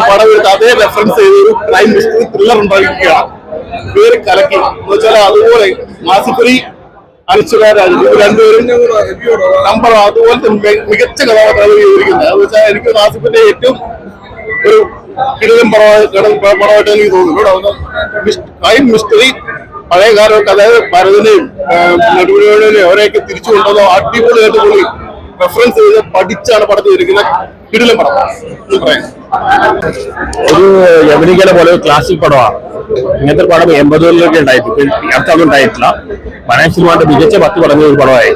പടം എടുത്ത് അതേ റെഫറൻസ് ചെയ്ത് ഒരു ക്രൈം മിസ്റ്ററി ത്രില്ലർ ഉണ്ടാക്കിയിരിക്കുകയാണ്. പേര് കലക്കി എന്ന് വെച്ചാൽ അതുപോലെ മാസിഫലി അനിശ്ചിതരാജ് രണ്ടുപേരും നമ്പർ അതുപോലത്തെ മികച്ച കഥാപാത്രങ്ങൾ ചെയ്തിരിക്കുന്നത്. എന്ന് വെച്ചാൽ എനിക്ക് നാസിഫിന്റെ ഏറ്റവും ഒരു കിടിലൻ പടമായിട്ട് എനിക്ക് തോന്നുന്നു. ക്രൈം മിസ്റ്ററി പഴയകാല അതായത് ഭരതനെയും നെടുമുടിയെയും അവരെയൊക്കെ തിരിച്ചു കൊണ്ടുവന്ന അടിപൊളിയായിട്ട് പുള്ളി റെഫറൻസ് ചെയ്ത് പഠിച്ചാണ് പടത്തിൽ ഇരിക്കുന്നത്. കിടിലൻ പടം ഒരു യവനികനെ പോലെ ക്ലാസിക് പടമാണ്. ഇങ്ങനത്തെ പടം 80കളിലൊക്കെ ഉണ്ടായിട്ടില്ല, അടുത്തൊന്നും ഉണ്ടായിട്ടില്ല. മലയാള സിനിമയുടെ മികച്ച 10 പടങ്ങൾ ഒരു പടമായി.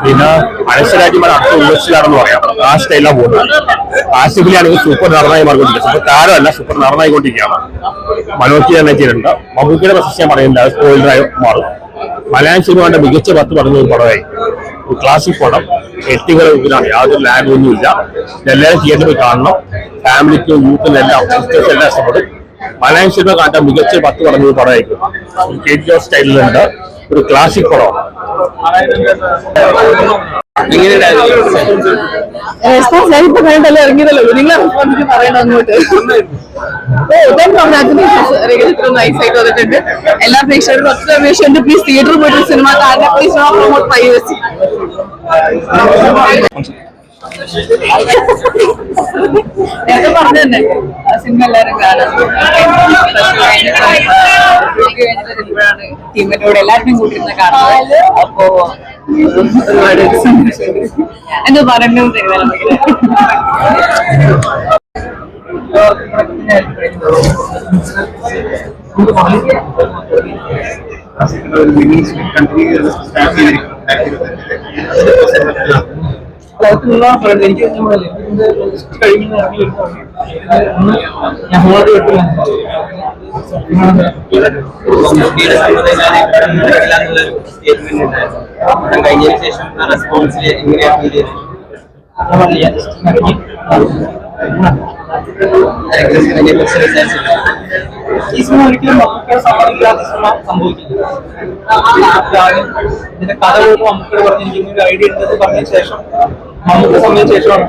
പിന്നെ മനുഷ്യരാജ്യമാണ് അടുത്ത ഉയർച്ചയിലാണെന്ന് പറയാം. ആ സ്റ്റൈലാണ് പോകുന്നത്. ആസിഫിലാണെങ്കിൽ സൂപ്പർ നടനായി മാറിക്കൊണ്ടിരിക്കുക. സൂപ്പർ താരമല്ല, സൂപ്പർ നടനായിക്കൊണ്ടിരിക്കുകയാണ്. മനോജ് തന്നെ ചെയ്തിട്ടുണ്ട്. മമ്മൂക്കിയുടെ പ്രശസ്തി ഞാൻ പറയുന്നില്ല, സ്പോയിലറായി മാറും. മലയാള സിനിമയുടെ മികച്ച 10 പടങ്ങൾ ഒരു പടമായി. ഒരു ക്ലാസിക് പടം, എത്തികൾ ഇതിനാണ്, യാതൊരു ലാഗ് ഒന്നുമില്ല. എല്ലാവരും തിയേറ്ററിൽ പോയി കാണണം. ഫാമിലിക്കും യൂത്തിനും എല്ലാം സിസ്റ്റേഴ്സ് എല്ലാം ഇഷ്ടപ്പെടും. മലയാളം സിനിമ കാണാൻ മികച്ച 10 പടങ്ങൾ ഒരു പടമായിരിക്കും. KGF സ്റ്റൈലിലുണ്ട്. ഒരു ക്ലാസിക് പടമാണ്. ഇപ്പൊ കണ്ടല്ലോ ഇറങ്ങിയതല്ലോ, നിങ്ങളെ റെസ്പോൺസിബിലിറ്റി പറയണം അങ്ങോട്ട്. നൈസായിട്ട് വന്നിട്ടുണ്ട്. എല്ലാ പ്രേക്ഷകർക്കും ഒബ്സർവേഷൻ പ്ലീസ് തിയേറ്ററിൽ പോയിട്ട് സിനിമ കാണാൻ. Please note promote privacy. നേരത്തെ പറഞ്ഞു തന്നെ സിനിമ എല്ലാവരും കാണാൻ. ടീമിനോട് എല്ലാവരുടെയും കൂട്ടിരുന്ന് കാണുന്നത്. അപ്പോ ഒരുപാട് എന്താ പറയുന്നത് എനിക്ക് കഴിഞ്ഞ കഴിഞ്ഞതിന് ശേഷം റെസ്പോൺസിൽ എങ്ങനെയാണ് ഈ സിനിമ ഒരിക്കലും മമ്മൂക്കയുടെ സമ്മതിക്കാത്ത സിനിമ സംഭവിക്കില്ല. ഇതിന്റെ കഥ പോലും മമ്മൂക്കയോട് പറഞ്ഞിരിക്കുന്ന ഒരു ഐഡിയ ഉണ്ടെന്ന് പറഞ്ഞ ശേഷം മമ്മൂക്ക സമയം ശേഷമാണ്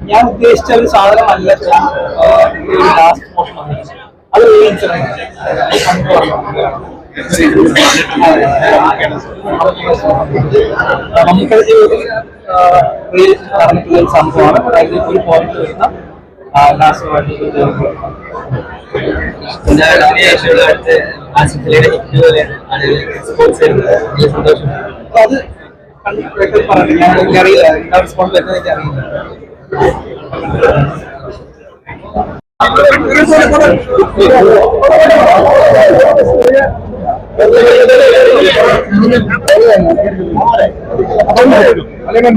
ഞാൻ ഉദ്ദേശിച്ച ഒരു സാധനമല്ല ലാസ്റ്റ് പോർഷൻ വന്നത്. അത് നമുക്കത് ജീവിതത്തിൽ നടന്നിട്ടുള്ള ഒരു സംഭവമാണ്. അതായത് ഒരു പോയിന്റ് വരുന്ന അത് പറഞ്ഞു. ഞാൻ എനിക്കറിയില്ല എന്താ റെസ്പോൺസ് വരുന്നത്, എനിക്കറിയില്ല. അല്ലെങ്കിൽ